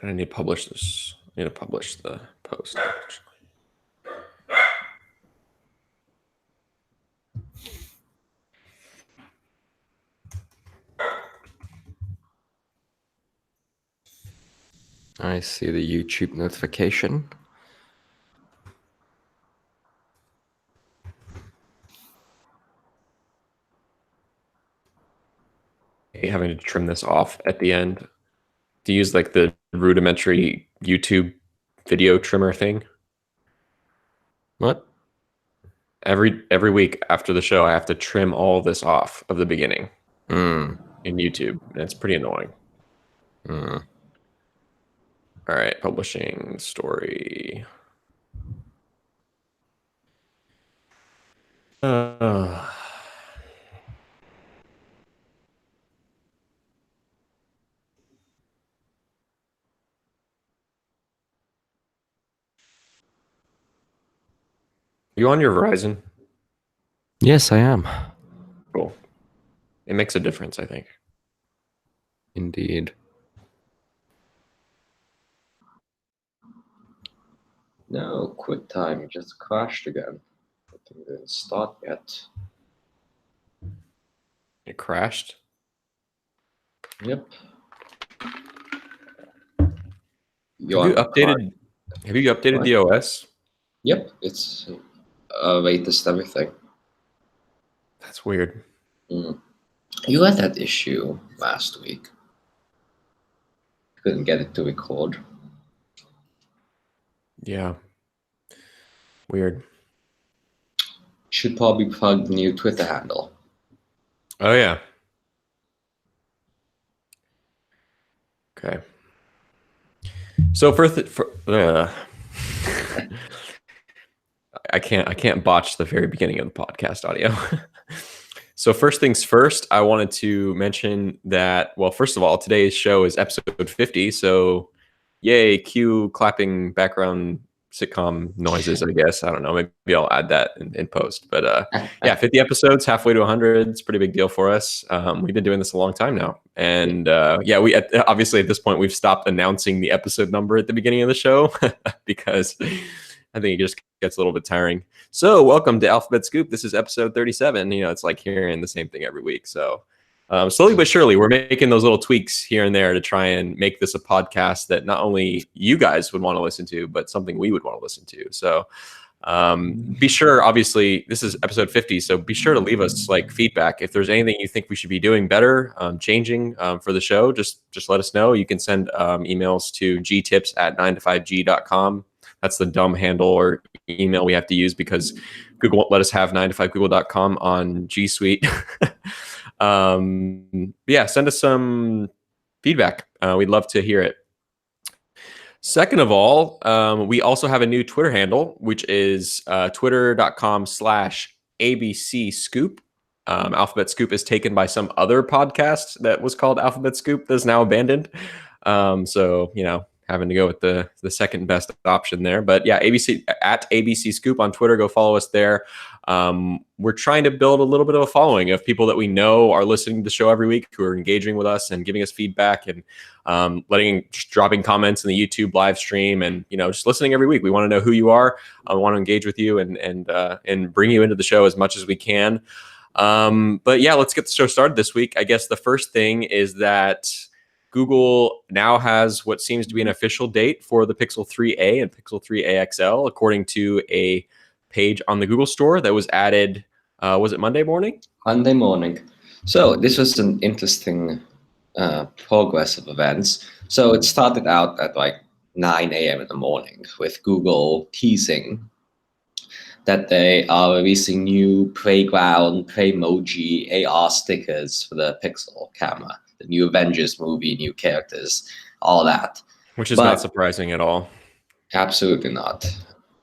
I need to publish this. I need to publish the post, actually. I see the YouTube notification. Having to trim this off at the end to use like the rudimentary YouTube video trimmer thing. What? Every week after the show, I have to trim all this off of the beginning Mm. in YouTube. And it's pretty annoying. Mm. All right, publishing story. You on your Verizon? Yes, I am. Cool. It makes a difference, I think. Indeed. No, QuickTime just crashed again. I think it didn't start yet. It crashed? Yep. Have you updated What? the OS? Yep, it's latest everything. That's weird. You had that issue last week. Couldn't get it to record. Yeah. Weird. Should probably plug the new Twitter handle. Oh, yeah. Okay. So I can't botch the very beginning of the podcast audio. So first things first, I wanted to mention that, well, first of all, today's show is episode 50. So yay, cue clapping background sitcom noises, I guess. I don't know. Maybe I'll add that in post. But yeah, 50 episodes, halfway to 100. It's a pretty big deal for us. We've been doing this a long time now. And yeah, obviously at this point, we've stopped announcing the episode number at the beginning of the show because I think it just gets a little bit tiring. So welcome to Alphabet Scoop. This is episode 37. You know, it's like hearing the same thing every week. So slowly but surely, we're making those little tweaks here and there to try and make this a podcast that not only you guys would want to listen to, but something we would want to listen to. So be sure, obviously, this is episode 50. So be sure to leave us like feedback. If there's anything you think we should be doing better, changing for the show, just let us know. You can send emails to gtips@9to5g.com. That's the dumb handle or email we have to use because Google won't let us have 9to5google.com on G Suite. Yeah, send us some feedback. We'd love to hear it. Second of all, we also have a new Twitter handle, which is twitter.com/ABC Scoop. Alphabet Scoop is taken by some other podcast that was called Alphabet Scoop that's now abandoned. So, you know, having to go with the second best option there. But yeah, @ABC Scoop on Twitter. Go follow us there. We're trying to build a little bit of a following of people that we know are listening to the show every week, who are engaging with us and giving us feedback and just dropping comments in the YouTube live stream and, you know, just listening every week. We want to know who you are. I want to engage with you and bring you into the show as much as we can. But yeah, let's get the show started this week. I guess the first thing is that Google now has what seems to be an official date for the Pixel 3a and Pixel 3a XL, according to a page on the Google Store that was added, was it Monday morning? Monday morning. So this was an interesting progress of events. So it started out at like 9 a.m. in the morning with Google teasing that they are releasing new Playground, Playmoji AR stickers for the Pixel camera. The new Avengers movie, new characters, all that. Which is not surprising at all. Absolutely not.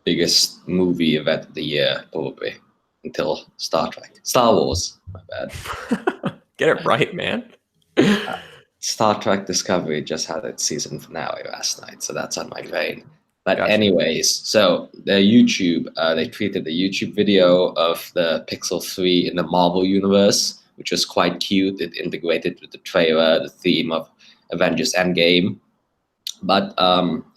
Biggest movie event of the year, probably, until Star Wars, my bad. Get it right, man. Star Trek Discovery just had its season finale last night, so that's on my brain. But Gotcha. Anyways, so the YouTube, they tweeted the YouTube video of the Pixel 3 in the Marvel universe, which was quite cute. It integrated with the trailer, the theme of Avengers Endgame. But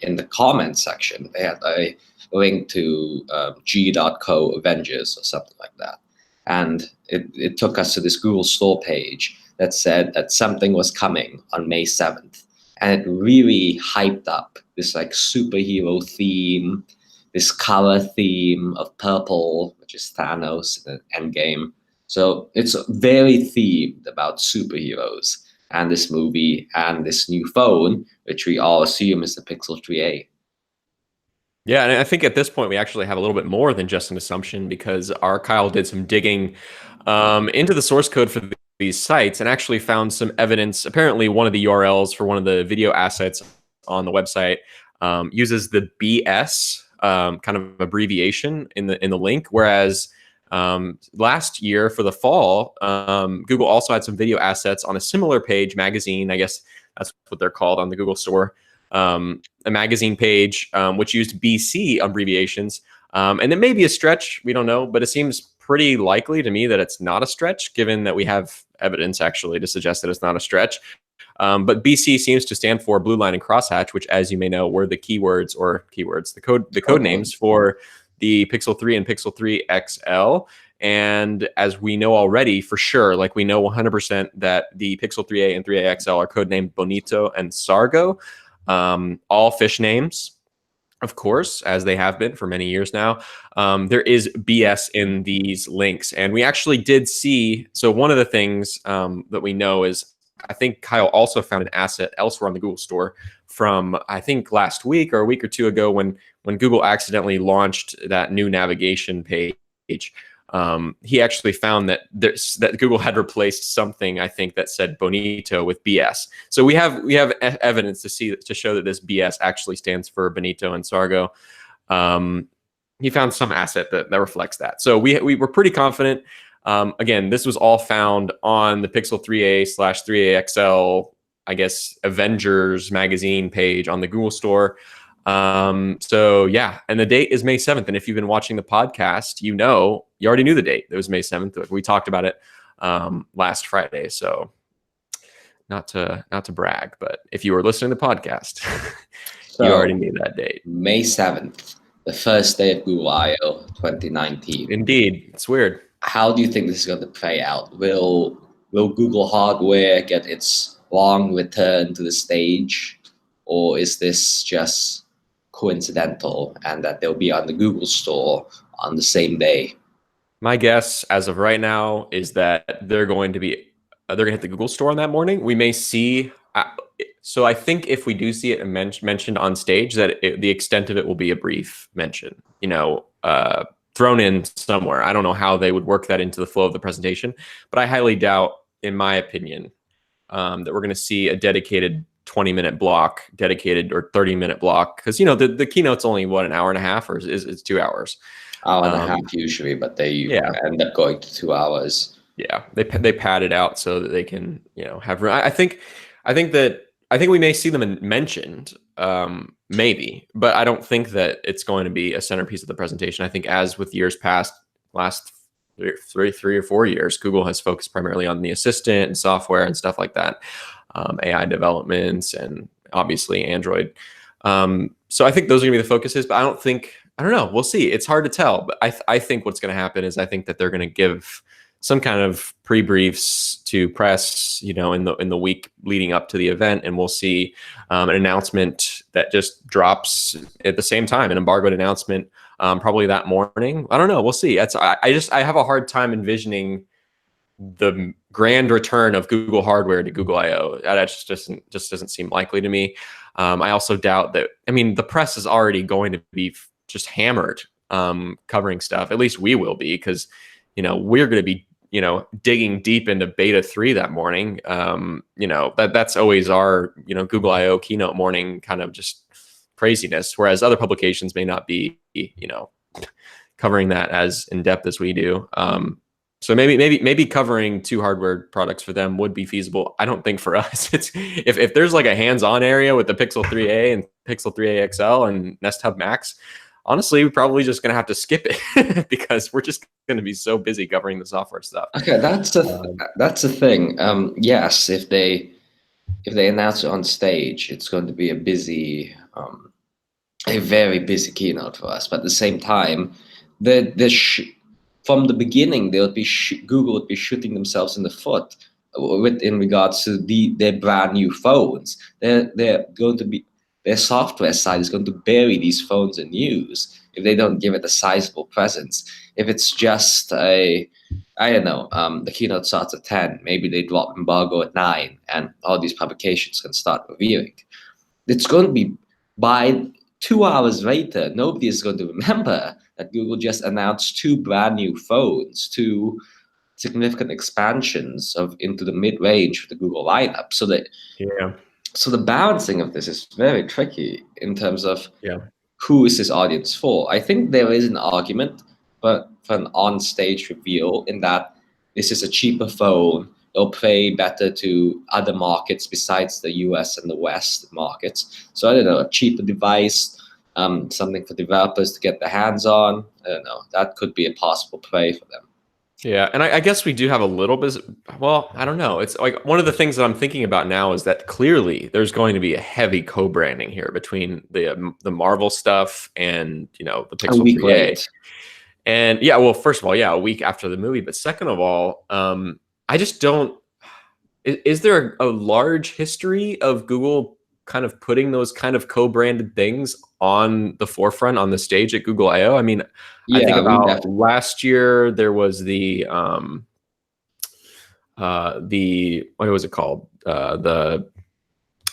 in the comment section, they had a link to G.co Avengers or something like that. And it took us to this Google Store page that said that something was coming on May 7th. And it really hyped up this like superhero theme, this color theme of purple, which is Thanos in Endgame. So it's very themed about superheroes and this movie and this new phone, which we all assume is the Pixel 3a. Yeah, and I think at this point we actually have a little bit more than just an assumption, because our Kyle did some digging into the source code for these sites and actually found some evidence. Apparently, one of the URLs for one of the video assets on the website uses the BS kind of abbreviation in the link, whereas last year for the fall, Google also had some video assets on a similar page, magazine, I guess that's what they're called on the Google Store. A magazine page, which used BC abbreviations. And it may be a stretch, we don't know, but it seems pretty likely to me that it's not a stretch, given that we have evidence actually to suggest that it's not a stretch. But BC seems to stand for blue line and crosshatch, which, as you may know, were the keywords, the code names for the Pixel 3 and Pixel 3 XL. And as we know already, for sure, like we know 100% that the Pixel 3a and 3a XL are codenamed Bonito and Sargo. All fish names, of course, as they have been for many years now. There is BS in these links. And we actually did see, so one of the things that we know is, I think Kyle also found an asset elsewhere on the Google Store from, I think, last week or a week or two ago when Google accidentally launched that new navigation page. He actually found that that Google had replaced something, I think, that said Bonito with BS. So we have evidence to show that this BS actually stands for Bonito and Sargo. He found some asset that reflects that. So we were pretty confident. Again, this was all found on the Pixel 3a/3a XL, I guess, Avengers magazine page on the Google Store. So yeah, and the date is May 7th. And if you've been watching the podcast, you already knew the date. It was May 7th. We talked about it last Friday. So not to brag, but if you were listening to the podcast, you already knew that date. May 7th, the first day of Google I/O 2019. Indeed. It's weird. How do you think this is going to play out? Will Google hardware get its long return to the stage, or is this just coincidental and that they'll be on the Google Store on the same day? My guess as of right now is that they're going to hit the Google Store on that morning. We may see. So I think if we do see it mentioned on stage, that the extent of it will be a brief mention, thrown in somewhere. I don't know how they would work that into the flow of the presentation, but I highly doubt, in my opinion, that we're going to see a dedicated 20-minute block, dedicated or 30-minute block, because the keynote's only an hour and a half, or it's 2 hours. Hour and a half usually, but they end up going to 2 hours. Yeah, they pad it out so that they can have room. I think we may see them mentioned, maybe, but I don't think that it's going to be a centerpiece of the presentation. I think, as with years past, last 3 or 4 years, Google has focused primarily on the assistant and software and stuff like that, AI developments, and obviously Android. So I think those are gonna be the focuses, but I don't know. We'll see. It's hard to tell, but I think what's going to happen is I think that they're going to give some kind of pre-briefs to press, in the week leading up to the event, and we'll see an announcement that just drops at the same time, an embargoed announcement, probably that morning. I don't know. We'll see. I have a hard time envisioning the grand return of Google hardware to Google I/O. That just doesn't seem likely to me. I also doubt that. I mean, the press is already going to be just hammered covering stuff. At least we will be, because we're going to be digging deep into beta 3 that morning. That's always our Google I/O keynote morning kind of just craziness, whereas other publications may not be covering that as in depth as we do. So maybe covering 2 hardware products for them would be feasible. I don't think for us, it's if there's like a hands-on area with the Pixel 3a and Pixel 3a XL and Nest Hub Max, honestly, we're probably just going to have to skip it because we're just going to be so busy covering the software stuff. Okay, that's the thing. Yes, if they if they announce it on stage, it's going to be a very busy keynote for us. But at the same time, from the beginning, Google would be shooting themselves in the foot in regards to their brand new phones. They're going to be Their software side is going to bury these phones in news if they don't give it a sizable presence. If it's just I don't know, the keynote starts at 10, maybe they drop embargo at 9, and all these publications can start reviewing. It's going to be by 2 hours later, nobody is going to remember that Google just announced 2 brand new phones, 2 significant expansions into the mid-range for the Google lineup. So the balancing of this is very tricky in terms of who is this audience for. I think there is an argument for an on-stage reveal in that this is a cheaper phone. It'll play better to other markets besides the US and the West markets. So I don't know, a cheaper device, something for developers to get their hands on. I don't know. That could be a possible play for them. Yeah, and I guess we do have a little bit. Well, I don't know. It's like one of the things that I'm thinking about now is that clearly there's going to be a heavy co-branding here between the Marvel stuff and the Pixel 3a. And yeah, well, first of all, yeah, a week after the movie, but second of all, I just don't. Is there a large history of Google kind of putting those kind of co-branded things on the forefront on the stage at Google I/O? I mean, I think about last year there was the what was it called? The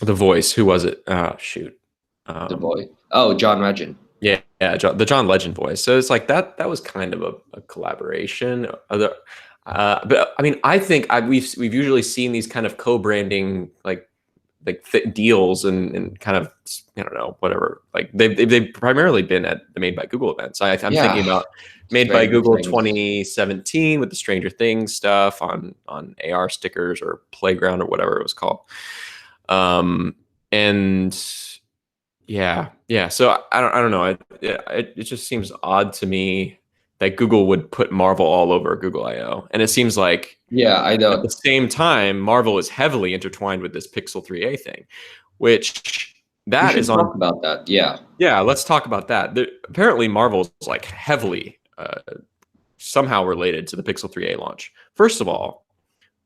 voice. Who was it? Shoot. The boy. Oh, John Legend. Yeah, the John Legend voice. So it's like that was kind of a collaboration. But I mean, I think we've usually seen these kind of co-branding like deals and kind of, I don't know, whatever. Like they've primarily been at the Made by Google events. I'm thinking about Made by Google 2017 with the Stranger Things stuff on AR stickers or Playground or whatever it was called. And yeah. So I don't know. It just seems odd to me that Google would put Marvel all over Google I/O. And it seems like I know. At the same time, Marvel is heavily intertwined with this Pixel 3a thing, which that is on. Talk about that. Yeah, let's talk about that. Apparently, Marvel is like heavily somehow related to the Pixel 3a launch. First of all,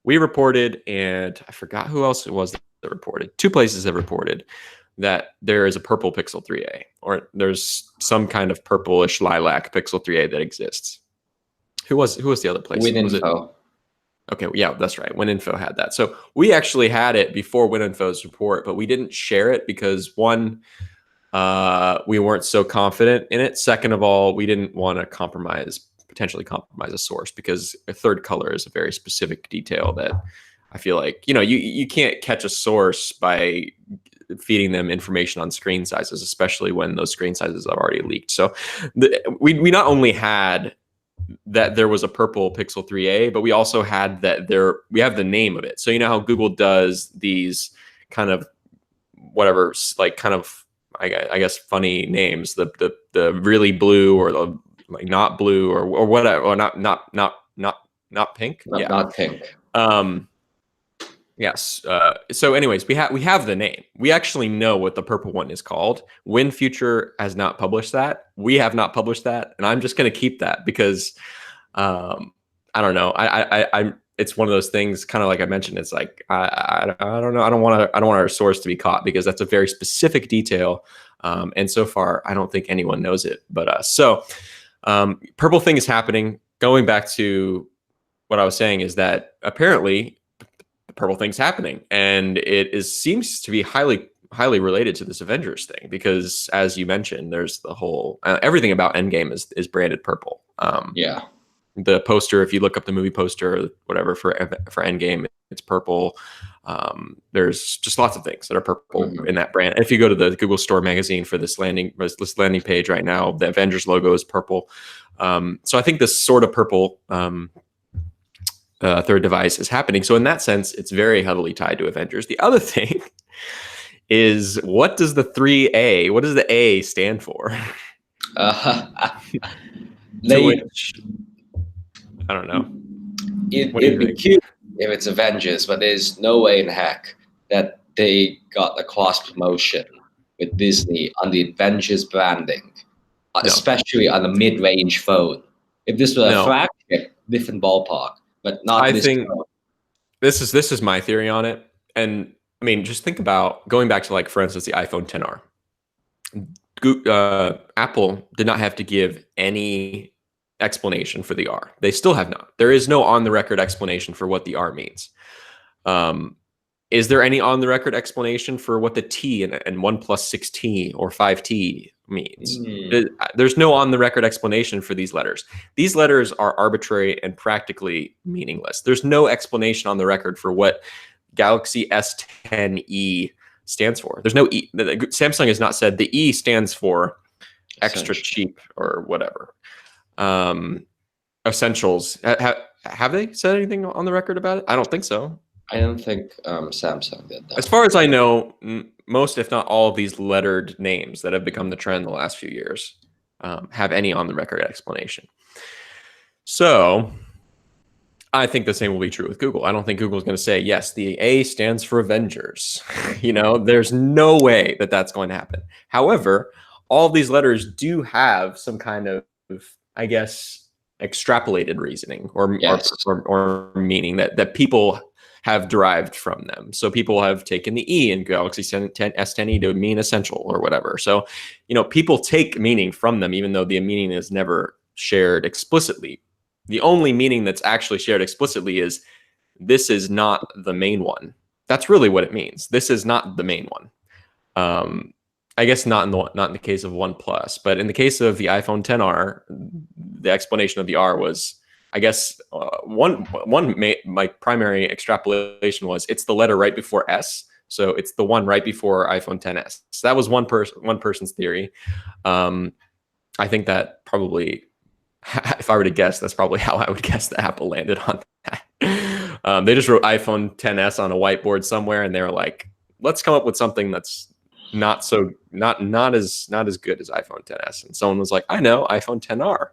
we reported, and I forgot who else it was that reported. 2 places have reported that there is a purple Pixel 3a, or there's some kind of purplish lilac Pixel 3a that exists. Who was the other place? WinInfo. Okay, yeah, that's right. WinInfo had that. So we actually had it before WinInfo's report, but we didn't share it because one, we weren't so confident in it. Second of all, we didn't want to potentially compromise a source, because a third color is a very specific detail that I feel like, you can't catch a source by feeding them information on screen sizes, especially when those screen sizes are already leaked. So we not only had that there was a purple Pixel 3a, but we also had that we have the name of it. So you know how Google does these kind of whatever, like kind of I guess funny names, the really blue or the like not blue or whatever, or not pink. Not pink. Yes. So anyways, we have the name. We actually know what the purple one is called. WinFuture has not published that. We have not published that. And I'm just going to keep that because I don't know. I'm it's one of those things, kind of like I mentioned, it's like, I don't know. I don't want our source to be caught because that's a very specific detail. And so far, I don't think anyone knows it but us. So purple thing is happening. Going back to what I was saying is that apparently purple thing's happening, and seems to be highly related to this Avengers thing, because as you mentioned, there's the whole everything about Endgame is branded purple. The poster, if you look up the movie poster or whatever for Endgame, it's purple. There's just lots of things that are purple in that brand. If you go to the Google Store magazine for this landing page right now, the Avengers logo is purple. So I think this sort of purple third device is happening. So in that sense, it's very heavily tied to Avengers. The other thing is, what does the 3A, what does the A stand for? Which, I don't know. It'd be cute if it's Avengers, but there's no way in heck that they got a cross promotion with Disney on the Avengers branding, No, especially on a mid-range phone. If this were a no. flagship, different ballpark, but not I this think phone. this is my theory on it. And I mean, just think about going back to, like, for instance, the iPhone 10R. Apple did not have to give any explanation for the R. They still have not. There is no on the record explanation for what the R means. Um, is there any on the record explanation for what the T and OnePlus 6T or 5T means? There's no on the record explanation for these letters. These letters are arbitrary and practically meaningless. There's no explanation on the record for what Galaxy S10e stands for. There's no E. Samsung has not said the E stands for extra cheap or whatever. Essentials. Have they said anything on the record about it? I don't think so. I don't think Samsung did that. As far as I know, most, if not all, of these lettered names that have become the trend in the last few years have any on the record explanation. So I think the same will be true with Google. I don't think Google is going to say, yes, the A stands for Avengers. There's no way that that's going to happen. However, all of these letters do have some kind of, I guess, extrapolated reasoning or meaning that people have derived from them. So people have taken the E in Galaxy S10e to mean essential or whatever. So, people take meaning from them, even though the meaning is never shared explicitly. The only meaning that's actually shared explicitly is this is not the main one. That's really what it means. This is not the main one. I guess not in the case of OnePlus, but in the case of the iPhone 10R, the explanation of the R was, I guess, my primary extrapolation was it's the letter right before S, so it's the one right before iPhone 10s. So that was one person's theory. I think that probably, if I were to guess, that's probably how I would guess that Apple landed on that. They just wrote iPhone 10s on a whiteboard somewhere, and they were like, let's come up with something that's not as good as iPhone 10s. And someone was like, I know, iPhone 10R.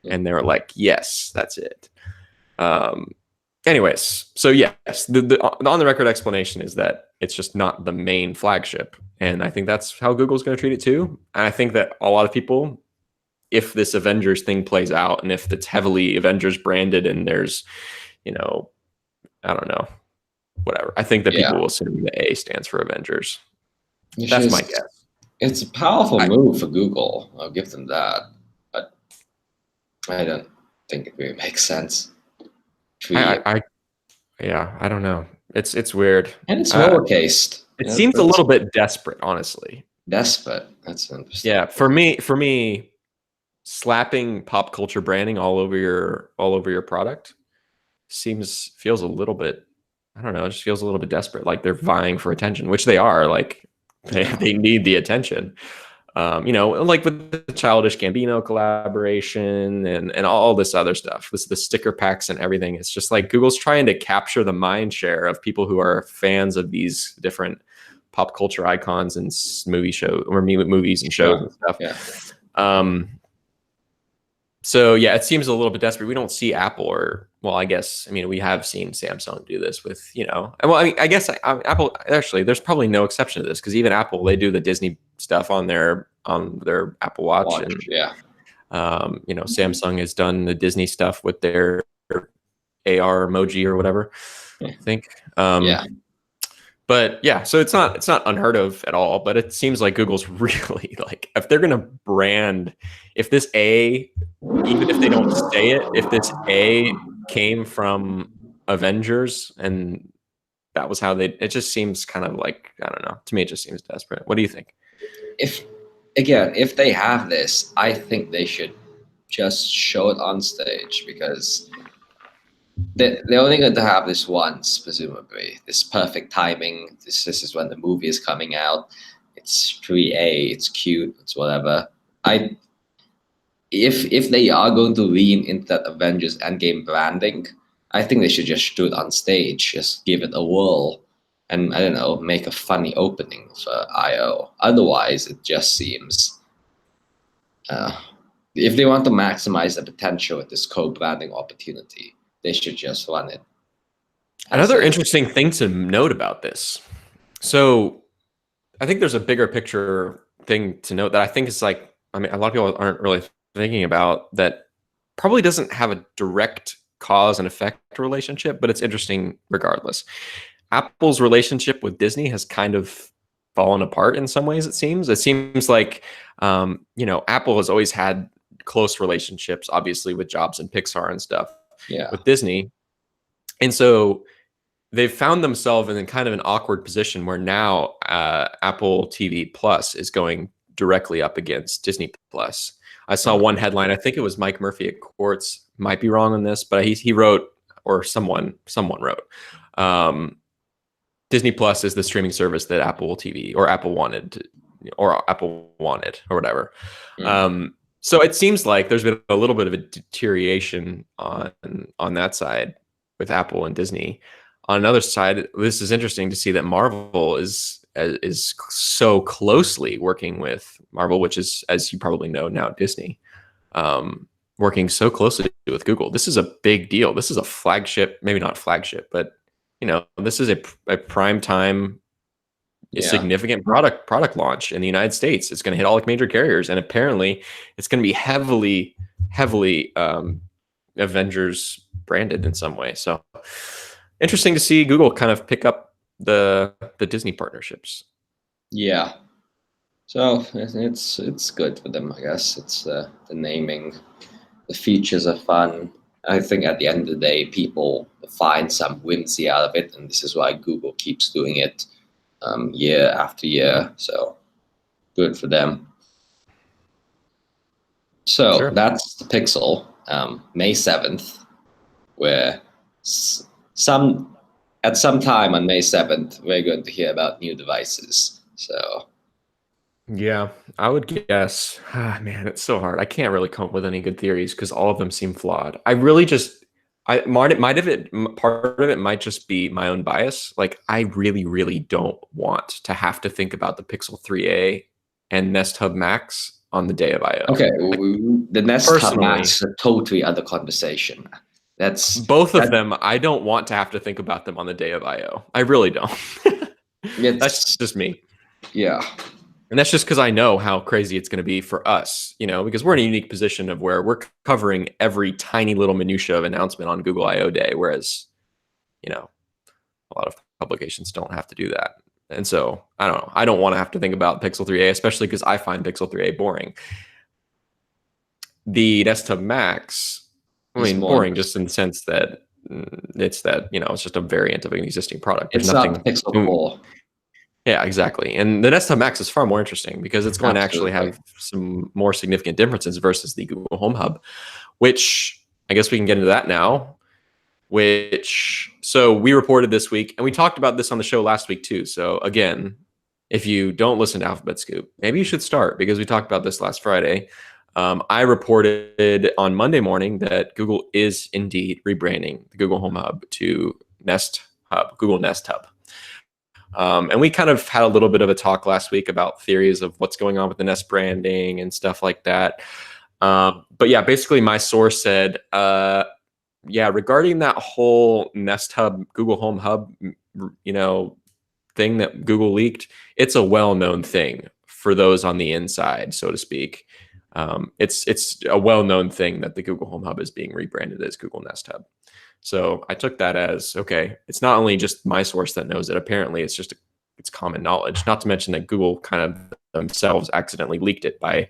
And they were like, yes, that's it. Anyways, so yes, the on the record explanation is that it's just not the main flagship. And I think that's how Google's going to treat it too. And I think that a lot of people, if this Avengers thing plays out and if it's heavily Avengers branded and there's, I don't know, whatever, I think that people will assume the A stands for Avengers. That's my guess. It's a powerful move for Google. I'll give them that. But I don't think it really makes sense. I don't know. It's weird. And it's lowercase. It seems a little bit desperate, honestly. Desperate. That's interesting. Yeah, for me, slapping pop culture branding all over your product feels a little bit, I don't know, it just feels a little bit desperate. Like they're vying for attention, which they are. Like they need the attention. Like with the Childish Gambino collaboration and all this other stuff, the sticker packs and everything. It's just like Google's trying to capture the mind share of people who are fans of these different pop culture icons and movies and shows and stuff. Yeah. So yeah, it seems a little bit desperate. We don't see Apple we have seen Samsung do this with, I guess Apple, actually, there's probably no exception to this because even Apple, they do the Disney stuff on their Apple Watch. And, Samsung has done the Disney stuff with their AR emoji or whatever, I think. But yeah, so it's not unheard of at all, but it seems like Google's really like, if they're going to brand, if this A, even if they don't say it, if this A came from Avengers and that was how it just seems kind of like, I don't know, to me it just seems desperate. What do you think? If they have this, I think they should just show it on stage because they're only going to have this once, presumably. This perfect timing. This is when the movie is coming out. It's 3A. It's cute. It's whatever. If they are going to lean into that Avengers Endgame branding, I think they should just do it on stage. Just give it a whirl, and I don't know, make a funny opening for I/O. Otherwise, it just seems. If they want to maximize the potential of this co-branding opportunity, they should just run it. Another interesting thing to note about this So I think there's a bigger picture thing to note that I think is like, I mean, a lot of people aren't really thinking about that probably doesn't have a direct cause and effect relationship, but it's interesting regardless. Apple's relationship with Disney has kind of fallen apart in some ways, it seems. It seems like, Apple has always had close relationships, obviously, with Jobs and Pixar and stuff Yeah. with Disney. And so they've found themselves in kind of an awkward position where now Apple TV Plus is going directly up against Disney Plus. I saw one headline. I think it was Mike Murphy at Quartz. Might be wrong on this, but he wrote, or someone wrote, Disney Plus is the streaming service that Apple TV or Apple wanted, or whatever. So it seems like there's been a little bit of a deterioration on that side with Apple and Disney. On another side, this is interesting to see that Marvel is so closely working with Marvel, which is, as you probably know now, Disney, working so closely with Google. This is a big deal. This is a flagship, maybe not flagship, but this is a prime time, significant product launch in the United States. It's going to hit all the major carriers, and apparently, it's going to be heavily Avengers branded in some way. So interesting to see Google kind of pick up the Disney partnerships. Yeah. So it's good for them, I guess. It's the naming, the features are fun. I think at the end of the day, people find some whimsy out of it, and this is why Google keeps doing it year after year. So good for them. So that's the Pixel, May 7th, where at some time on May 7th, we're going to hear about new devices. So yeah, I would guess. Man, it's so hard. I can't really come up with any good theories because all of them seem flawed. I really just, part of it might just be my own bias. Like, I really, really don't want to have to think about the Pixel 3a and Nest Hub Max on the day of I/O. Okay, the Nest Hub Max is a totally other conversation. That's both of them. I don't want to have to think about them on the day of I/O. I really don't. That's just me. Yeah. And that's just because I know how crazy it's going to be for us, because we're in a unique position of where we're covering every tiny little minutia of announcement on Google I/O Day, whereas, a lot of publications don't have to do that. And so, I don't know. I don't want to have to think about Pixel 3a, especially because I find Pixel 3a boring. The Nest Hub Max, boring just in the sense that it's just a variant of an existing product. There's nothing. Not the Pixel 4. Yeah, exactly. And the Nest Hub Max is far more interesting because it's going to actually have some more significant differences versus the Google Home Hub, which I guess we can get into that now. So we reported this week, and we talked about this on the show last week too. So again, if you don't listen to Alphabet Scoop, maybe you should start because we talked about this last Friday. I reported on Monday morning that Google is indeed rebranding the Google Home Hub to Nest Hub, Google Nest Hub. And we kind of had a little bit of a talk last week about theories of what's going on with the Nest branding and stuff like that. But yeah, basically my source said, regarding that whole Nest Hub, Google Home Hub, thing that Google leaked, it's a well-known thing for those on the inside, so to speak. It's a well-known thing that the Google Home Hub is being rebranded as Google Nest Hub. So I took that as, okay, it's not only just my source that knows it, apparently it's common knowledge, not to mention that Google kind of themselves accidentally leaked it by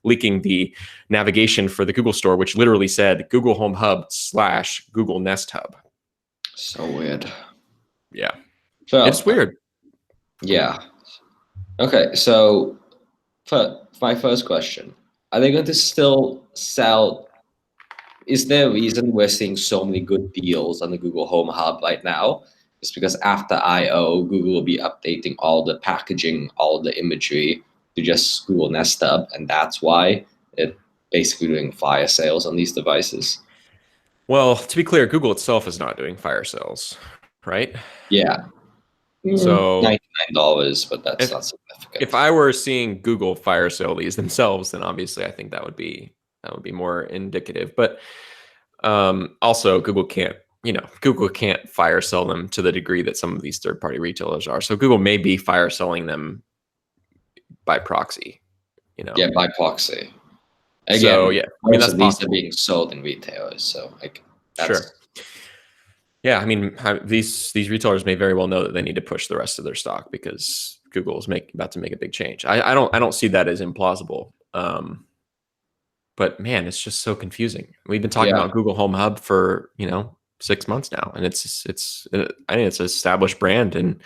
leaking the navigation for the Google Store, which literally said Google Home Hub / Google Nest Hub. So weird. Yeah. So, it's weird. Yeah. Okay, so for my first question, are they going to still sell? Is there a reason we're seeing so many good deals on the Google Home Hub right now? It's because after I/O, Google will be updating all the packaging, all the imagery to just Google Nest Hub, and that's why it's basically doing fire sales on these devices. Well, to be clear, Google itself is not doing fire sales, right? Yeah. So $99, but that's not significant. If I were seeing Google fire sale these themselves, then obviously I think that would be more indicative. But also, Google can't Google can't fire sell them to the degree that some of these third-party retailers are. So Google may be fire selling them by proxy. Yeah, by proxy. So Again, yeah, I mean most that's of these are possible. being sold in retailers, so like Sure. that's Yeah, I mean these retailers may very well know that they need to push the rest of their stock because Google is about to make a big change. I don't see that as implausible. But man, it's just so confusing. We've been talking yeah. about Google Home Hub for 6 months now, and I think it's an established brand, and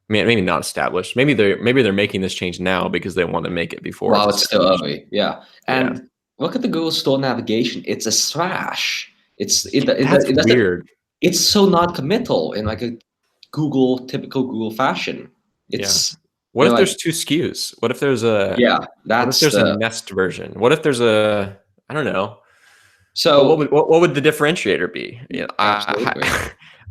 maybe not established. Maybe they're making this change now because they want to make it before it's Wow, it's still established. early. Yeah, Yeah, and look at the Google Store navigation. It's a slash. that's It doesn't. weird. It's so non-committal in like a typical Google fashion. Yeah. It's What they're if like there's two SKUs? What if there's a yeah, what if that's there's a the Nest version? What if there's a I don't know. What so would what would the differentiator be? absolutely.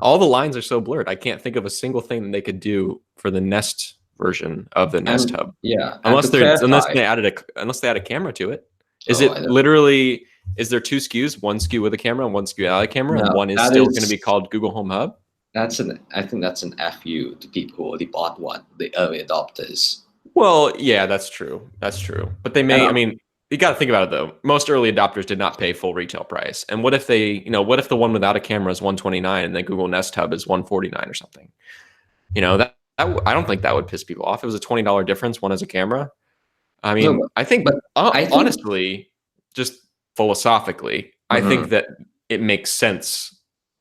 All the lines are so blurred. I can't think of a single thing that they could do for the Nest version of the Nest And Hub, yeah, and to unless clarify, they add a camera to it. Is oh, it I don't literally? Is there two SKUs? One SKU with a camera, and one SKU without a camera, and know. one is still going to be called Google Home Hub? I think that's an FU to people who already bought one, the early adopters. Well, yeah, that's true. That's true. But they And may. I mean, you got to think about it though. Most early adopters did not pay full retail price. And what if what if the one without a camera is 129 and the Google Nest Hub is 149 or something? I don't think that would piss people off. It was a $20 difference. One has a camera. I mean, no, I think but I think honestly, just philosophically, I think mhm. that it makes sense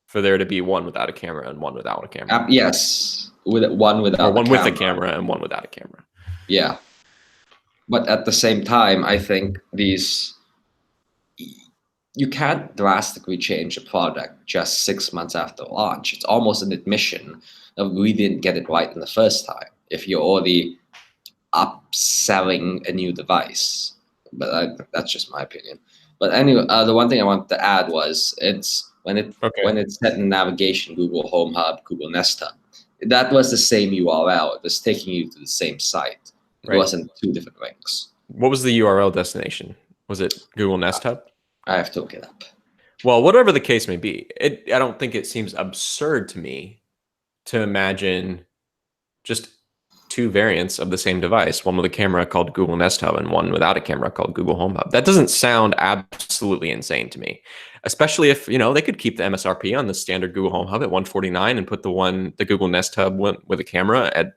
for there to be one without a camera and one without a camera, Yes, with one or without the one with a camera. camera and one without a camera. Yeah, but at the same time, I think you can't drastically change a product just 6 months after launch. It's almost an admission that we didn't get it right in the first time. If you're already upselling a new device, but that's just my opinion. But anyway, the one thing I wanted to add was Okay. when it's set in navigation, Google Home Hub, Google Nest Hub. That was the same URL. It was taking you to the same site. It Right. wasn't two different links. What was the URL destination? Was it Google Nest Hub? I have to look it up. Well, whatever the case may be, I don't think it seems absurd to me to imagine just two variants of the same device, one with a camera called Google Nest Hub and one without a camera called Google Home Hub. That doesn't sound absolutely insane to me, especially if, they could keep the MSRP on the standard Google Home Hub at 149 and put the Google Nest Hub with a camera at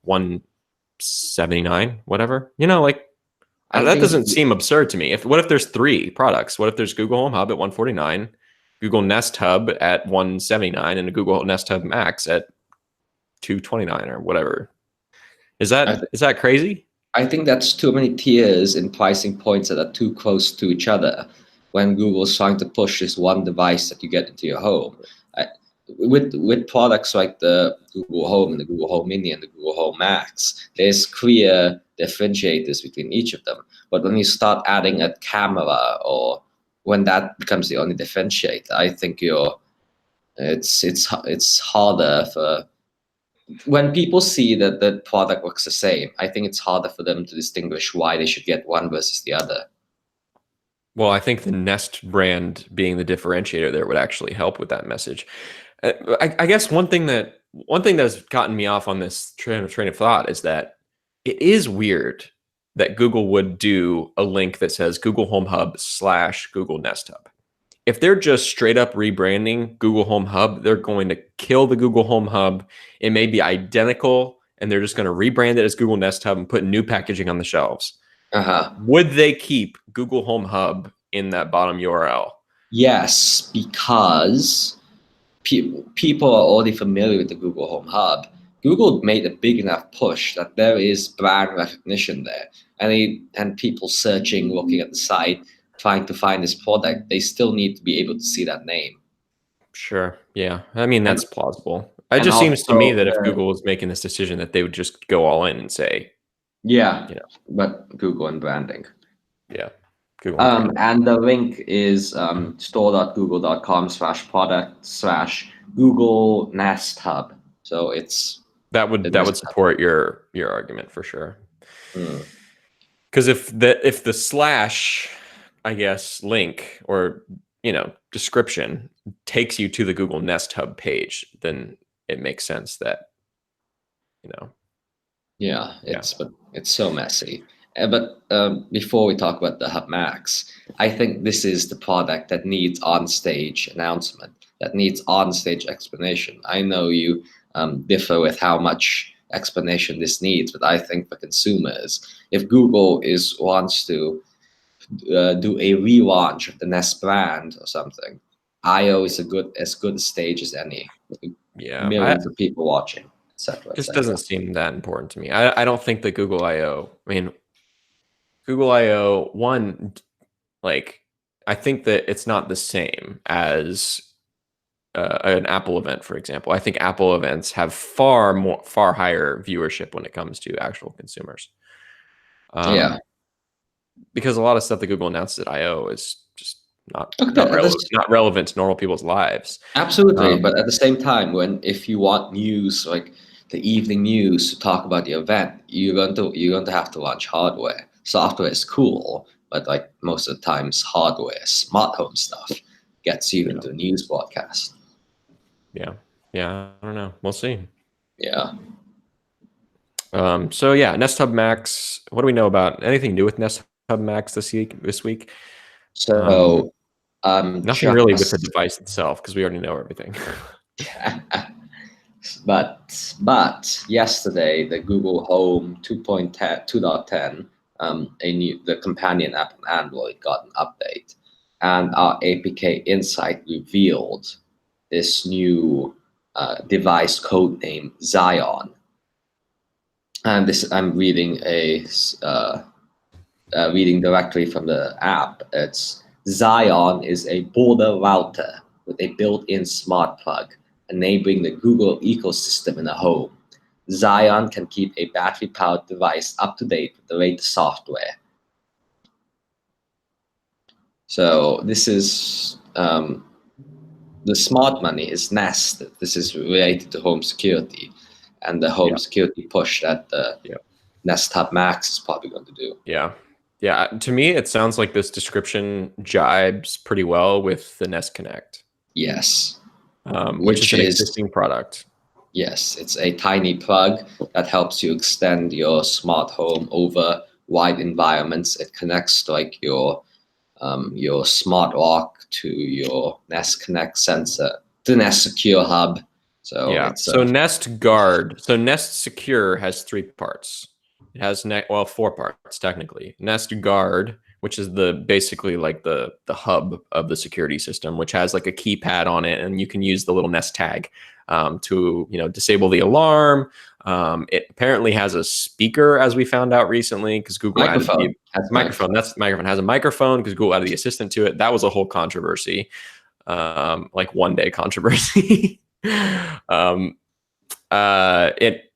179, whatever. I That think doesn't seem absurd to me. What if there's three products? What if there's Google Home Hub at 149, Google Nest Hub at 179, and a Google Nest Hub Max at 229 or whatever? Is that crazy? I think that's too many tiers in pricing points that are too close to each other when Google's trying to push this one device that you get into your home. With products like the Google Home and the Google Home Mini and the Google Home Max, there's clear differentiators between each of them. But when you start adding a camera, or when that becomes the only differentiator, I think it's harder for when people see that the product looks the same. I think it's harder for them to distinguish why they should get one versus the other. Well, I think the Nest brand being the differentiator there would actually help with that message. I guess one thing that's gotten me off on this train of thought is that it is weird that Google would do a link that says Google Home Hub / Google Nest Hub. If they're just straight up rebranding Google Home Hub, they're going to kill the Google Home Hub. It may be identical, and they're just going to rebrand it as Google Nest Hub and put new packaging on the shelves. Would they keep Google Home Hub in that bottom URL? Yes, because people are already familiar with the Google Home Hub. Google made a big enough push that there is brand recognition there, and people searching, looking at the site, trying to find this product, they still need to be able to see that name. Sure. Yeah. I mean, And that's plausible. It and just seems to me also that if Google was making this decision, that they would just go all in and say, yeah, but Google and branding. yeah, Google and branding. And the link is store.google.com/product/Google Nest Hub. So that would support your argument for sure. Because if the slash, I guess, link or description takes you to the Google Nest Hub page, then it makes sense that, Yeah, it's so messy. But before we talk about the Hub Max, I think this is the product that needs on-stage announcement, that needs on-stage explanation. I know you differ with how much explanation this needs, but I think for consumers, if Google wants to do a relaunch of the Nest brand or something, I/O is as good a stage as any, with yeah, millions of people watching, etc., just etc. doesn't seem that important to me. I don't think that Google I/O. I mean, Google I/O one, like, I think that it's not the same as an Apple event, for example. I think Apple events have far higher viewership when it comes to actual consumers. Yeah. Because a lot of stuff that Google announces at I/O is just not Okay, not relevant to normal people's lives. absolutely. But at the same time, if you want news like the evening news to talk about the event, you're going to have to launch hardware. Software is cool, but like most of the times, hardware, smart home stuff gets you Yeah, into a news broadcast. yeah, yeah. I don't know. We'll see. Yeah. So yeah, Nest Hub Max. What do we know about anything new with Nest Hub Max this week? Um, So Nothing really with the just device itself because we already know everything. but yesterday the Google Home 2.10, the companion app on Android got an update, and our APK Insight revealed this new device code name Xeon. And this I'm reading directly from the app. It's Xeon is a border router with a built-in smart plug, enabling the Google ecosystem in a home. Xeon can keep a battery-powered device up to date with the latest software. So this is the smart money is Nest. This is related to home security, and the home Yeah. security push that the Yeah. Nest Hub Max is probably going to do. Yeah. Yeah. To me, it sounds like this description jibes pretty well with the Nest Connect, Yes, which is which an is existing product. Yes, it's a tiny plug that helps you extend your smart home over wide environments. It connects like your smart lock to your Nest Connect sensor, the Nest Secure Hub. So Yeah. it's So Nest Guard. So Nest Secure has three parts. It has four parts technically. Nest Guard, which is basically like the hub of the security system, which has like a keypad on it, and you can use the little Nest tag to disable the alarm. It apparently has a speaker, as we found out recently, because Google added the microphone. That's the microphone has a microphone because Google added the assistant to it. That was a whole controversy, like one day controversy.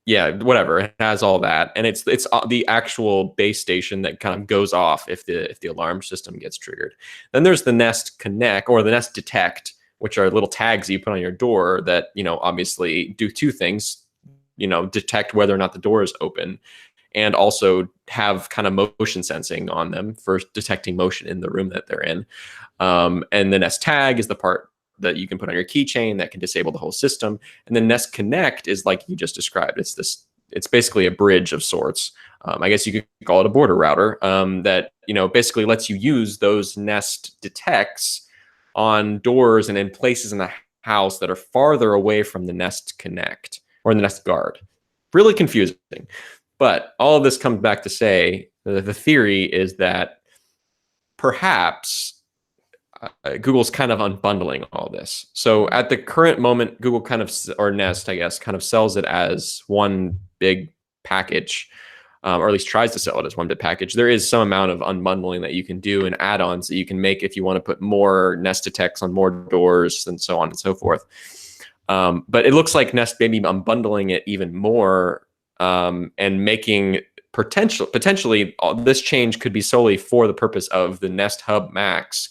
Whatever. It has all that, and it's the actual base station that kind of goes off if the alarm system gets triggered. Then there's the Nest Connect or the Nest Detect, which are little tags you put on your door that obviously do two things. Detect whether or not the door is open, and also have kind of motion sensing on them for detecting motion in the room that they're in. And the Nest Tag is the part that you can put on your keychain that can disable the whole system. And then Nest Connect is like you just described. It's basically a bridge of sorts. I guess you could call it a border router that basically lets you use those Nest detects on doors and in places in the house that are farther away from the Nest Connect or the Nest Guard. Really confusing. But all of this comes back to say the theory is that perhaps Google's kind of unbundling all this. So at the current moment, Google kind of, or Nest, I guess, kind of sells it as one big package, or at least tries to sell it as one big package. There is some amount of unbundling that you can do and add-ons that you can make if you want to put more Nest detects on more doors and so on and so forth. But it looks like Nest maybe unbundling it even more and making potentially this change could be solely for the purpose of the Nest Hub Max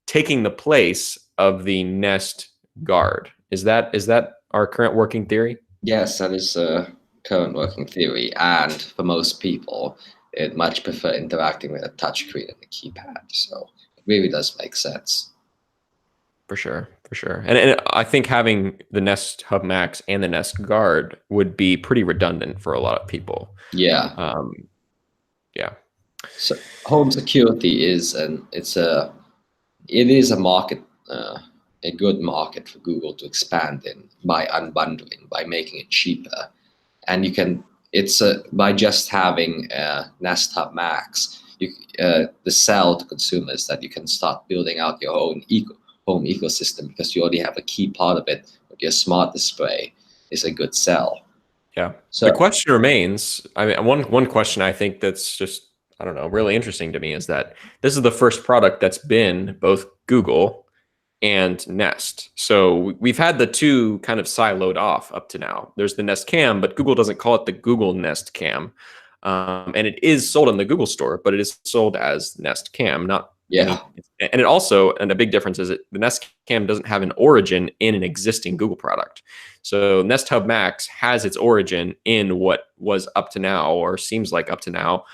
taking the place of the Nest Guard. Is that our current working theory? Yes, that is a current working theory, and for most people, they'd much prefer interacting with a touchscreen and a keypad. So it really does make sense. For sure, for sure. And I think having the Nest Hub Max and the Nest Guard would be pretty redundant for a lot of people. Yeah. Yeah. So home security it is a market, a good market for Google to expand in by unbundling, by making it cheaper, and you can. It's by just having Nest Hub Max, the sell to consumers that you can start building out your own home ecosystem, because you already have a key part of it with your smart display is a good sell. Yeah. So The question remains, I mean, one question I think that's just, I don't know, really interesting to me is that this is the first product that's been both Google and Nest. So we've had the two kind of siloed off up to now. There's the Nest Cam, but Google doesn't call it the Google Nest Cam. And it is sold in the Google store, but it is sold as Nest Cam, not yeah, and it also, and a big difference is the Nest Cam doesn't have an origin in an existing Google product. So Nest Hub Max has its origin in what was up to now, or seems like up to now,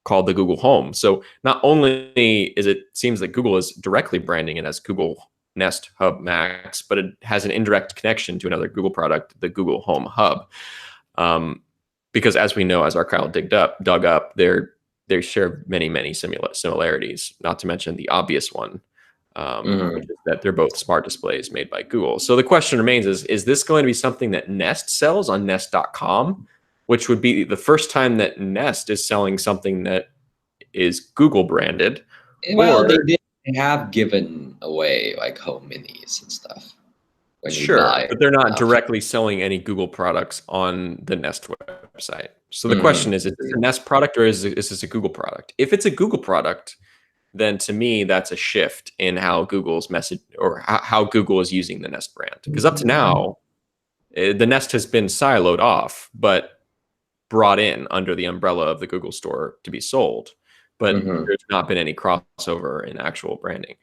called the Google Home. So not only is it seems that Google is directly branding it as Google Nest Hub Max, but it has an indirect connection to another Google product, the Google Home Hub. Because as we know, as Archival dug up, they share many similarities, not to mention the obvious one, which is that they're both smart displays made by Google. So the question remains is this going to be something that Nest sells on Nest.com, which would be the first time that Nest is selling something that is Google branded? well, Or they have given away like home minis and stuff when you sure, buy but they're not enough. directly selling any Google products on the Nest website. So the question is this a Nest product or is this a Google product? If it's a Google product, then to me, that's a shift in how Google's message or how Google is using the Nest brand. Because up to now, the Nest has been siloed off, but brought in under the umbrella of the Google store to be sold. But there's not been any crossover in actual branding.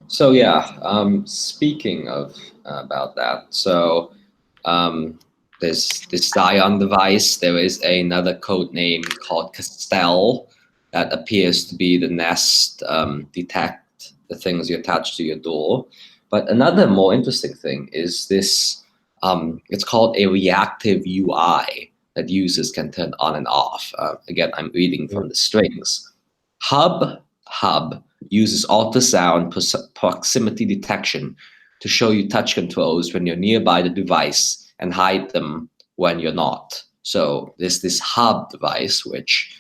So yeah, speaking of about that, so there's this Zion device. There is another code name called Castell that appears to be the Nest detect the things you attach to your door. But another more interesting thing is this. It's called a reactive UI that users can turn on and off. Again, I'm reading from the strings. Hub uses ultrasound proximity detection to show you touch controls when you're nearby the device and hide them when you're not. So there's this hub device, which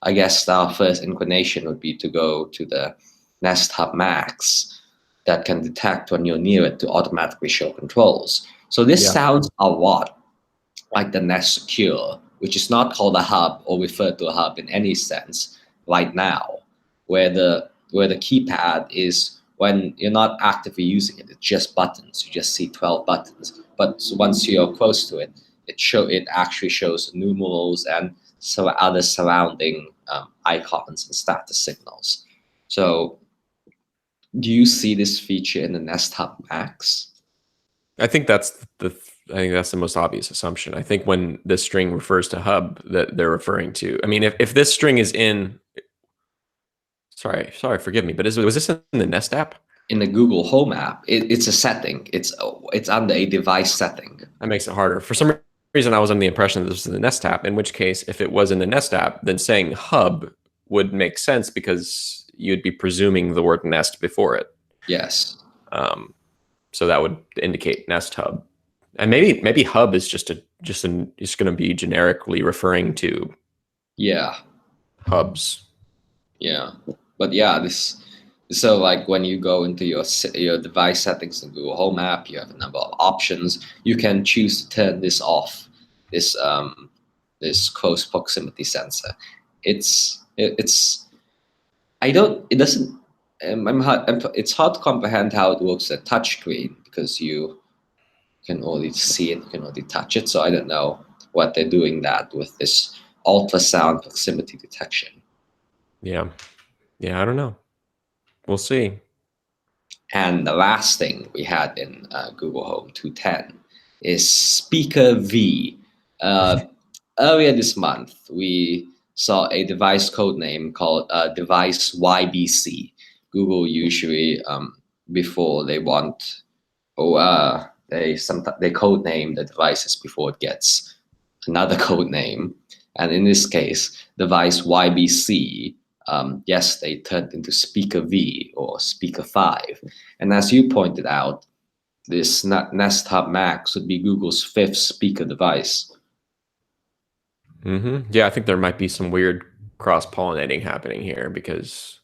I guess our first inclination would be to go to the Nest Hub Max that can detect when you're near it to automatically show controls. So this sounds a lot like the Nest Secure, which is not called a hub or referred to a hub in any sense right now, where the keypad is when you're not actively using it, it's just buttons. You just see 12 buttons. But once you're close to it, it actually shows numerals and some other surrounding icons and status signals. So do you see this feature in the Nest Hub Max? I think that's the most obvious assumption. I think when the string refers to hub, that they're referring to. I mean, if this string is in, sorry, forgive me, but was this in the Nest app? In the Google Home app, it's a setting. It's under a device setting. That makes it harder. For some reason, I was under the impression that this was in the Nest app. In which case, if it was in the Nest app, then saying hub would make sense because you'd be presuming the word Nest before it. Yes. So that would indicate Nest Hub, and maybe Hub is just going to be generically referring to hubs. Yeah, but yeah, so like when you go into your device settings in Google Home app, you have a number of options. You can choose to turn this off. This close proximity sensor. It's hard to comprehend how it works at touchscreen because you can only see it, you can only touch it. So I don't know what they're doing that with this ultrasound proximity detection. Yeah, I don't know. We'll see. And the last thing we had in Google Home 210 is Speaker V. Earlier this month, we saw a device code name called device YBC. Google usually before they want, they code name the devices before it gets another code name. And in this case, device YBC, yes, they turned into Speaker V or Speaker 5. And as you pointed out, this Nest Hub Max would be Google's 5th speaker device. Yeah, I think there might be some weird cross-pollinating happening here because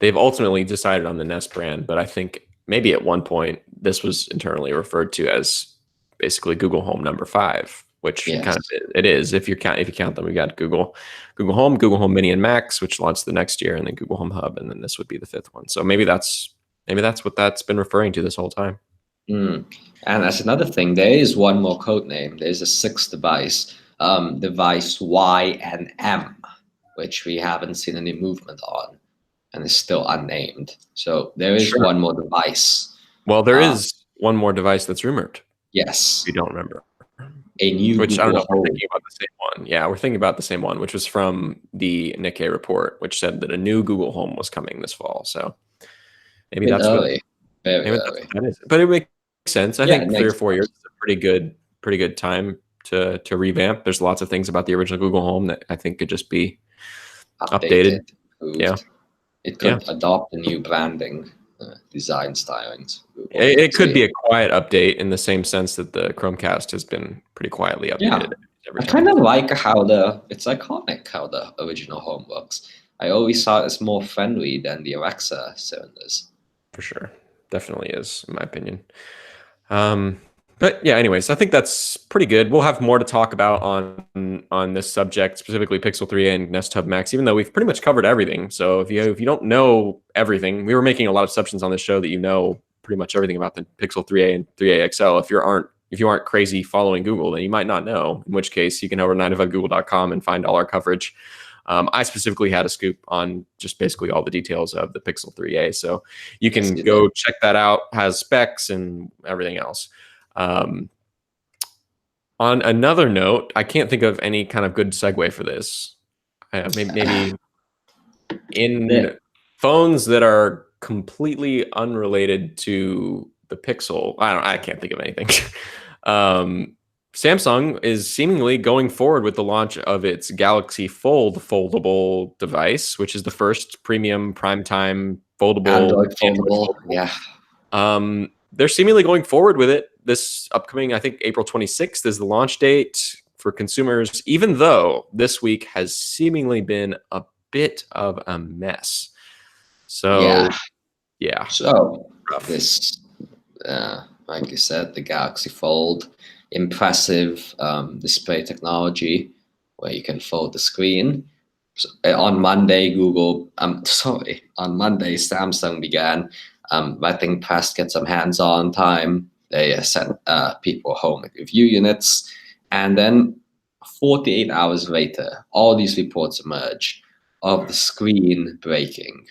they've ultimately decided on the Nest brand, but I think maybe at one point this was internally referred to as basically Google Home number 5, which Yes. kind of it is. If you count them, we got Google Home, Google Home Mini and Max, which launched the next year, and then Google Home Hub, and then this would be the 5th one. So maybe that's what that's been referring to this whole time. And as another thing, there is one more code name. There's a 6th device, device Y and M, which we haven't seen any movement on, and is still unnamed. So there is one more device. Well, there is one more device that's rumored. Yes. We don't remember. A new which Google I don't know if Home. we're thinking about the same one. Yeah, we're thinking about the same one, which was from the Nikkei report, which said that a new Google Home was coming this fall. So maybe that's early. Maybe that's what that is. But it makes sense. I think 3 or 4 years is a pretty good time to revamp. There's lots of things about the original Google Home that I think could just be updated. Yeah, it could adopt a new branding, design stylings. It could be a quiet update in the same sense that the Chromecast has been pretty quietly updated. I kind of like how it's iconic how the original Home works. I always saw it as more friendly than the Alexa cylinders. For sure. Definitely is, in my opinion. But yeah, anyways, I think that's pretty good. We'll have more to talk about on this subject, specifically Pixel 3a and Nest Hub Max, even though we've pretty much covered everything. So if you don't know everything, we were making a lot of assumptions on this show that you know pretty much everything about the Pixel 3a and 3a XL. If you aren't crazy following Google, then you might not know, in which case you can over 9to5google.com and find all our coverage. I specifically had a scoop on just basically all the details of the Pixel 3a. So you can go check that out, has specs and everything else. On another note, I can't think of any kind of good segue for this. Maybe in phones that are completely unrelated to the Pixel, I can't think of anything. Samsung is seemingly going forward with the launch of its Galaxy Fold foldable device, which is the first premium primetime foldable Android foldable. Yeah. They're seemingly going forward with it. This upcoming, I think April 26th is the launch date for consumers, even though this week has seemingly been a bit of a mess. So, yeah. So this, like you said, the Galaxy Fold, impressive display technology where you can fold the screen. So, on Monday, on Monday, Samsung began letting press get some hands-on time. They sent people home with review units, and then 48 hours later, all these reports emerge of the screen breaking.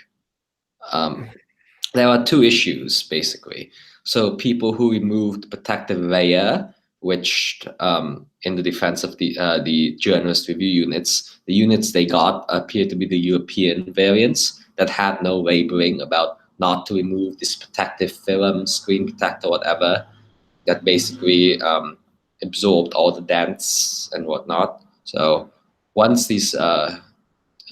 There are 2 issues, basically. So people who removed protective layer, which in the defense of the journalist review units, the units they got appear to be the European variants that had no labeling about not to remove this protective film, screen protector, whatever, that basically absorbed all the dents and whatnot. So once these Mark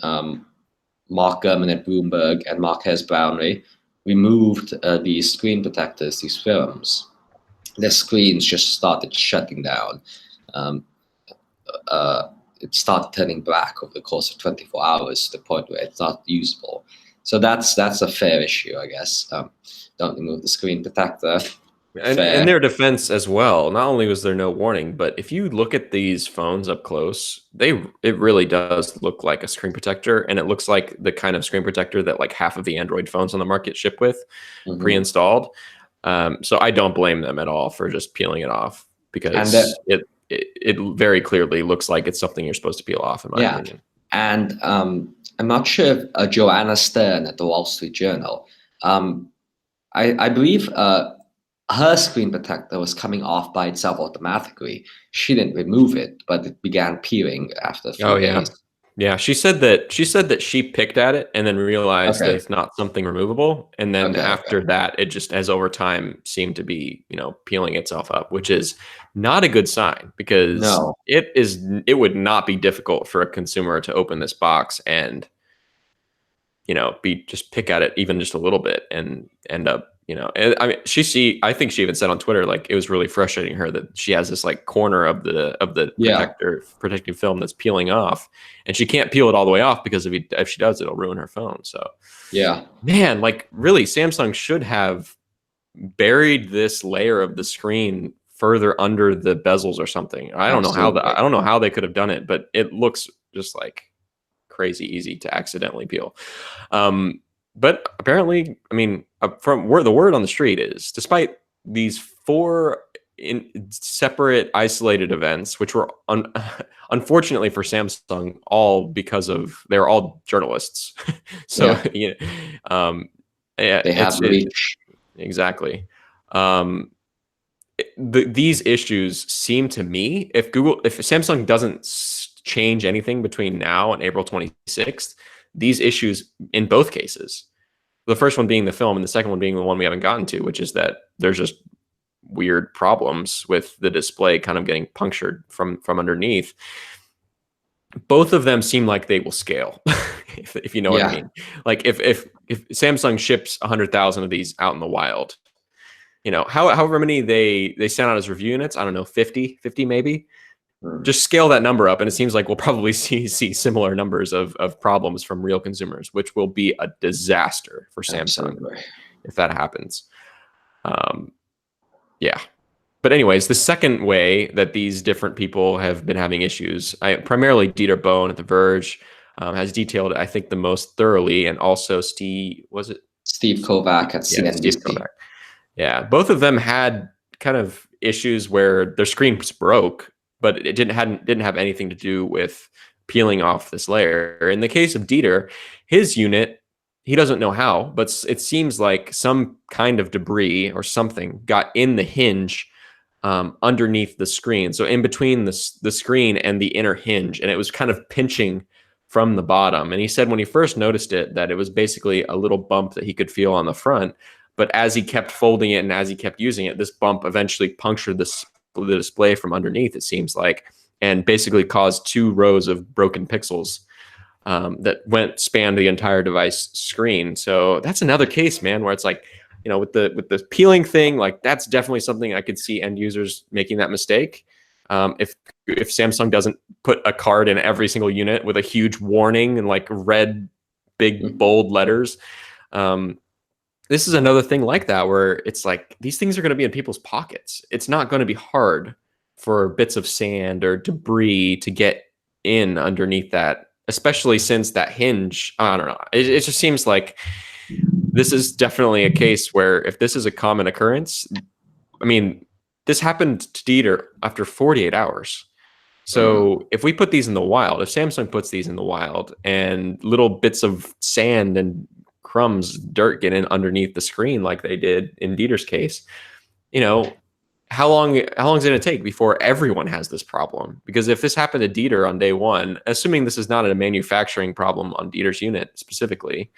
Gurman at Bloomberg and Marquez Brownlee removed these screen protectors, these films, the screens just started shutting down. It started turning black over the course of 24 hours to the point where it's not usable. So that's a fair issue, I guess. Don't remove the screen protector. And in their defense as well, not only was there no warning, but if you look at these phones up close, it really does look like a screen protector, and it looks like the kind of screen protector that like half of the Android phones on the market ship with pre-installed. So I don't blame them at all for just peeling it off, because it very clearly looks like it's something you're supposed to peel off, in my opinion. And I'm not sure if Joanna Stern at the Wall Street Journal, I believe her screen protector was coming off by itself automatically. She didn't remove it, but it began peeling after a few days. Yeah, she said that she picked at it and then realized that Okay. it's not something removable, and then Okay. Okay. after that, it just as over time seemed to be, peeling itself up, which is not a good sign because No. it would not be difficult for a consumer to open this box and be just pick at it even just a little bit and end up, and I mean, I think she even said on Twitter, like, it was really frustrating her that she has this like corner of the Yeah. protective film that's peeling off, and she can't peel it all the way off because if she does, it'll ruin her phone. So, Yeah. man, like, really, Samsung should have buried this layer of the screen further under the bezels or something. Absolutely. I don't know how they could have done it, but it looks just like crazy easy to accidentally peel. Um, but apparently, I mean, from where the word on the street is, despite these four in separate isolated events, which were unfortunately for Samsung, all because of they're all journalists. So Yeah. yeah, They have reach. exactly. Um, these issues seem to me, if Samsung doesn't change anything between now and April 26th, these issues in both cases, the first one being the film and the second one being the one we haven't gotten to, which is that there's just weird problems with the display kind of getting punctured from underneath. Both of them seem like they will scale, if you know what I Yeah. mean. Like, if Samsung ships 100,000 of these out in the wild, however many they sent out as review units, I don't know, 50 maybe. Mm. Just scale that number up, and it seems like we'll probably see similar numbers of problems from real consumers, which will be a disaster for Samsung Absolutely. if that happens. Yeah. But anyways, the second way that these different people have been having issues, primarily Dieter Bohn at The Verge has detailed, I think, the most thoroughly, and also Steve Kovac at Yeah, Steve CNBC. Kovac. Yeah, both of them had kind of issues where their screens broke, but it didn't have anything to do with peeling off this layer. In the case of Dieter, his unit, he doesn't know how, but it seems like some kind of debris or something got in the hinge underneath the screen, so in between the screen and the inner hinge, and it was kind of pinching from the bottom. And he said when he first noticed it that it was basically a little bump that he could feel on the front, but as he kept folding it and as he kept using it, this bump eventually punctured the display from underneath, it seems like, and basically caused 2 rows of broken pixels that spanned the entire device screen. So that's another case, man, where it's like, with the peeling thing, like, that's definitely something I could see end users making that mistake. If Samsung doesn't put a card in every single unit with a huge warning and like red, big, bold letters, this is another thing like that where it's like these things are going to be in people's pockets. It's not going to be hard for bits of sand or debris to get in underneath that, especially since that hinge. I don't know. It just seems like this is definitely a case where if this is a common occurrence, I mean, this happened to Dieter after 48 hours. So if we put these in the wild, if Samsung puts these in the wild and little bits of sand and crumbs, dirt get in underneath the screen like they did in Dieter's case, how long is it going to take before everyone has this problem? Because if this happened to Dieter on day one, assuming this is not a manufacturing problem on Dieter's unit specifically,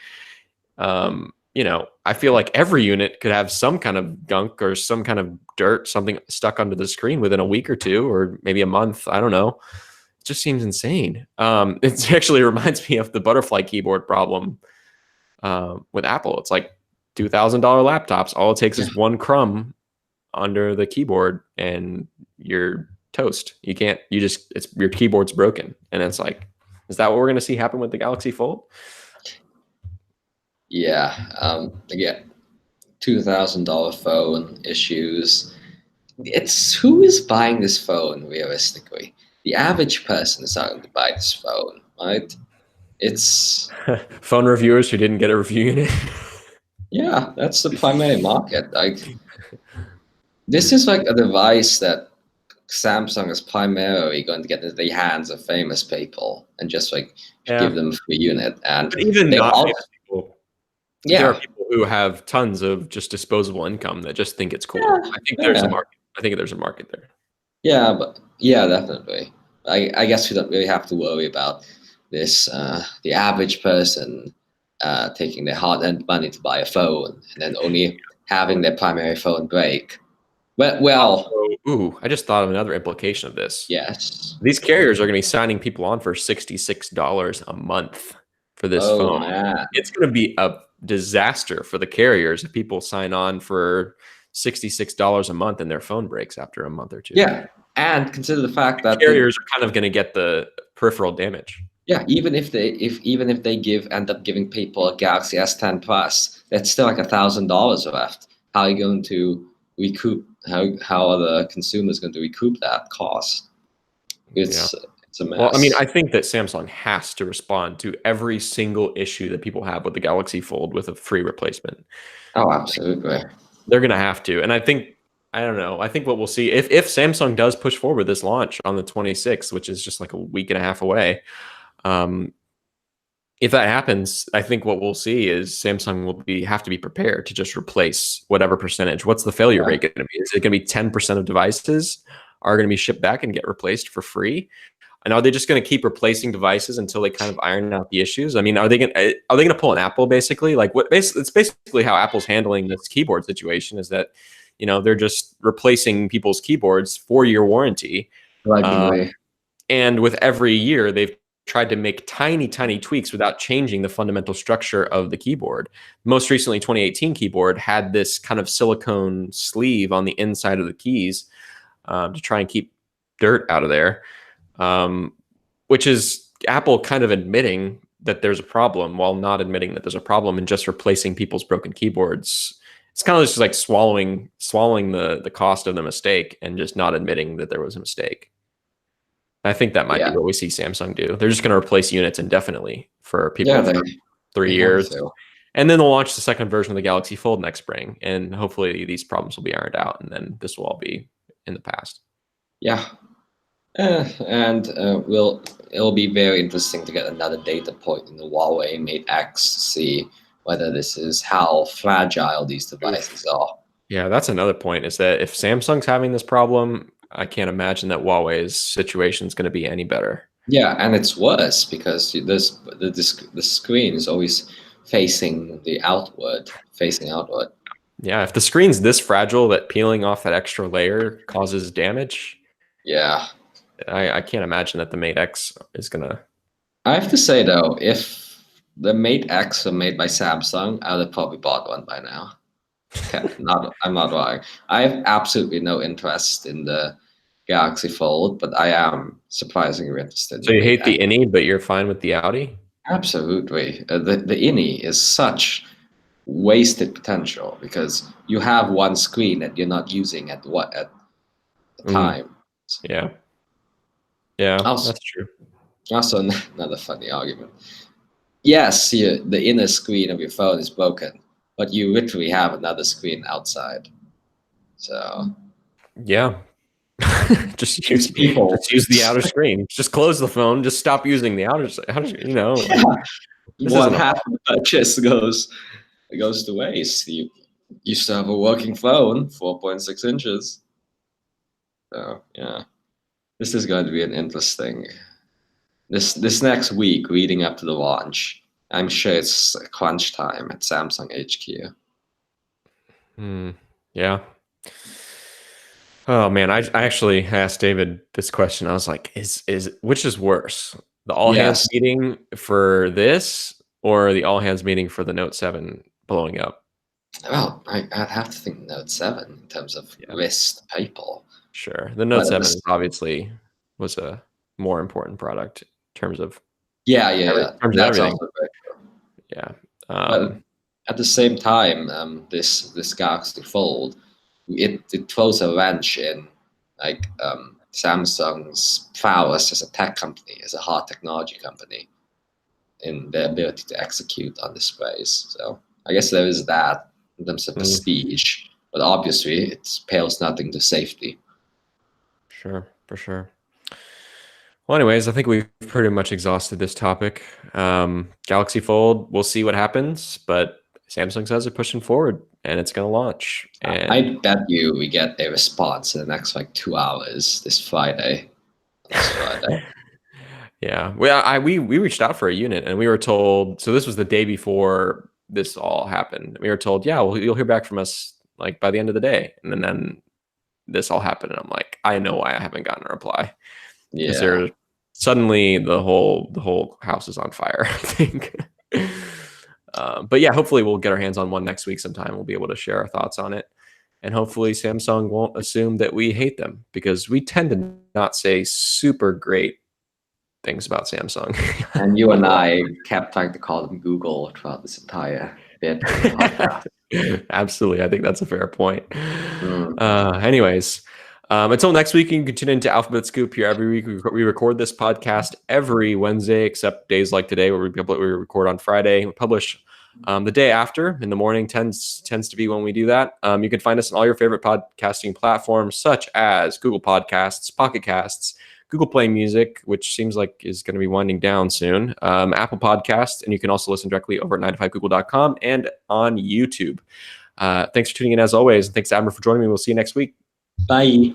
I feel like every unit could have some kind of gunk or some kind of dirt, something stuck under the screen within a week or two, or maybe a month. I don't know. It just seems insane. It actually reminds me of the butterfly keyboard problem with Apple. It's like $2,000 laptops. All it takes is one crumb under the keyboard and you're toast. Your keyboard's broken. And it's like, is that what we're going to see happen with the Galaxy Fold? Yeah. Again, $2,000 phone issues. It's who is buying this phone realistically? The average person is not going to buy this phone, right? It's Phone reviewers who didn't get a review unit. Yeah, that's the primary market. Like, this is like a device that Samsung is primarily going to get into the hands of famous people and just like give them a free unit. And but even they not all, famous people, there are yeah, people who have tons of just disposable income that just think it's cool. yeah, I think there's a yeah, market. I think there's a market there. yeah, but yeah, definitely. I guess we don't really have to worry about the average person taking their hard-earned money to buy a phone and then only having their primary phone break. Well, Ooh, I just thought of another implication of this. yes. These carriers are going to be signing people on for $66 a month for this Oh phone. man. It's going to be a disaster for the carriers if people sign on for $66 a month and their phone breaks after a month or two. Yeah, and consider the fact that Carriers are kind of going to get the peripheral damage. yeah, even if they end up giving people a Galaxy S10 Plus, that's still like $1,000 left. How are you going to recoup? How are the consumers going to recoup that cost? It's a mess. Well, I mean, I think that Samsung has to respond to every single issue that people have with the Galaxy Fold with a free replacement. Oh, absolutely. They're going to have to. And I don't know. I think what we'll see if Samsung does push forward this launch on the 26th, which is just like a week and a half away, if that happens, I think what we'll see is Samsung will have to be prepared to just replace whatever percentage. What's the failure rate going to be? Is it going to be 10% of devices are going to be shipped back and get replaced for free? And are they just going to keep replacing devices until they kind of iron out the issues? I mean, are they going to pull an Apple basically? Like it's basically how Apple's handling this keyboard situation is that, they're just replacing people's keyboards 4-year warranty. And with every year, they've tried to make tiny, tiny tweaks without changing the fundamental structure of the keyboard. Most recently, 2018 keyboard had this kind of silicone sleeve on the inside of the keys to try and keep dirt out of there. Which is Apple kind of admitting that there's a problem while not admitting that there's a problem and just replacing people's broken keyboards. It's kind of just like swallowing the cost of the mistake and just not admitting that there was a mistake. I think that might be what we see Samsung do. They're just going to replace units indefinitely for people for 3 years. And then they'll launch the second version of the Galaxy Fold next spring. And hopefully these problems will be ironed out. And then this will all be in the past. Yeah. And it'll be very interesting to get another data point in the Huawei Mate X to see whether this is how fragile these devices are. Yeah, that's another point, is that if Samsung's having this problem, I can't imagine that Huawei's situation is going to be any better. Yeah, and it's worse because the screen is always facing outward. Yeah, if the screen's this fragile that peeling off that extra layer causes damage, yeah, I can't imagine that the Mate X is gonna. I have to say though, if the Mate X were made by Samsung, I would have probably bought one by now. I'm not lying. I have absolutely no interest in the Galaxy Fold, but I am surprisingly interested. So you hate the Innie, but you're fine with the Audi? Absolutely. The Innie is such wasted potential because you have one screen that you're not using at the time. Yeah. Yeah, that's true. Also, another funny argument. Yes, the inner screen of your phone is broken, but you literally have another screen outside. So yeah, just use the outer screen. Just close the phone. Just stop using the outer. One half of the purchase goes to waste. You used to have a working phone, 4.6 inches. So yeah, this is going to be an interesting. This next week, leading up to the launch, I'm sure it's crunch time at Samsung HQ. Yeah. Oh man, I actually asked David this question. I was like, is which is worse, the all hands meeting for this or the all hands meeting for the Note 7 blowing up? Well, I'd have to think Note 7 in terms of risk to people. Sure, the Note 7 obviously was a more important product in terms of That's also very true. Yeah. But at the same time, this Galaxy Fold, it throws a wrench in like Samsung's prowess as a tech company, as a hard technology company, in their ability to execute on displays. So I guess there is that in terms of prestige, but obviously it pales nothing to safety. Sure, for sure. Well, anyways, I think we've pretty much exhausted this topic. Galaxy Fold, we'll see what happens, but Samsung says they're pushing forward and it's going to launch. And I bet you we get a response in the next 2 hours this Friday. Yeah. We reached out for a unit and we were told, so this was the day before this all happened. We were told, yeah, well, you'll hear back from us like by the end of the day. And then this all happened. And I'm like, I know why I haven't gotten a reply. Because Yeah. they're suddenly the whole house is on fire, I think. But yeah, hopefully we'll get our hands on one next week sometime. We'll be able to share our thoughts on it. And hopefully Samsung won't assume that we hate them, because we tend to not say super great things about Samsung. And you and overall. I kept trying to call them Google throughout this entire bit of the podcast. Absolutely. I think that's a fair point. Mm. Anyways, until next week, you can tune into Alphabet Scoop here every week. We record this podcast every Wednesday, except days like today where we record on Friday. We publish the day after in the morning tends to be when we do that. You can find us on all your favorite podcasting platforms, such as Google Podcasts, Pocket Casts, Google Play Music, which seems like is going to be winding down soon, Apple Podcasts, and you can also listen directly over at 9to5google.com and on YouTube. Thanks for tuning in as always. And thanks, Admiral, for joining me. We'll see you next week. Bye.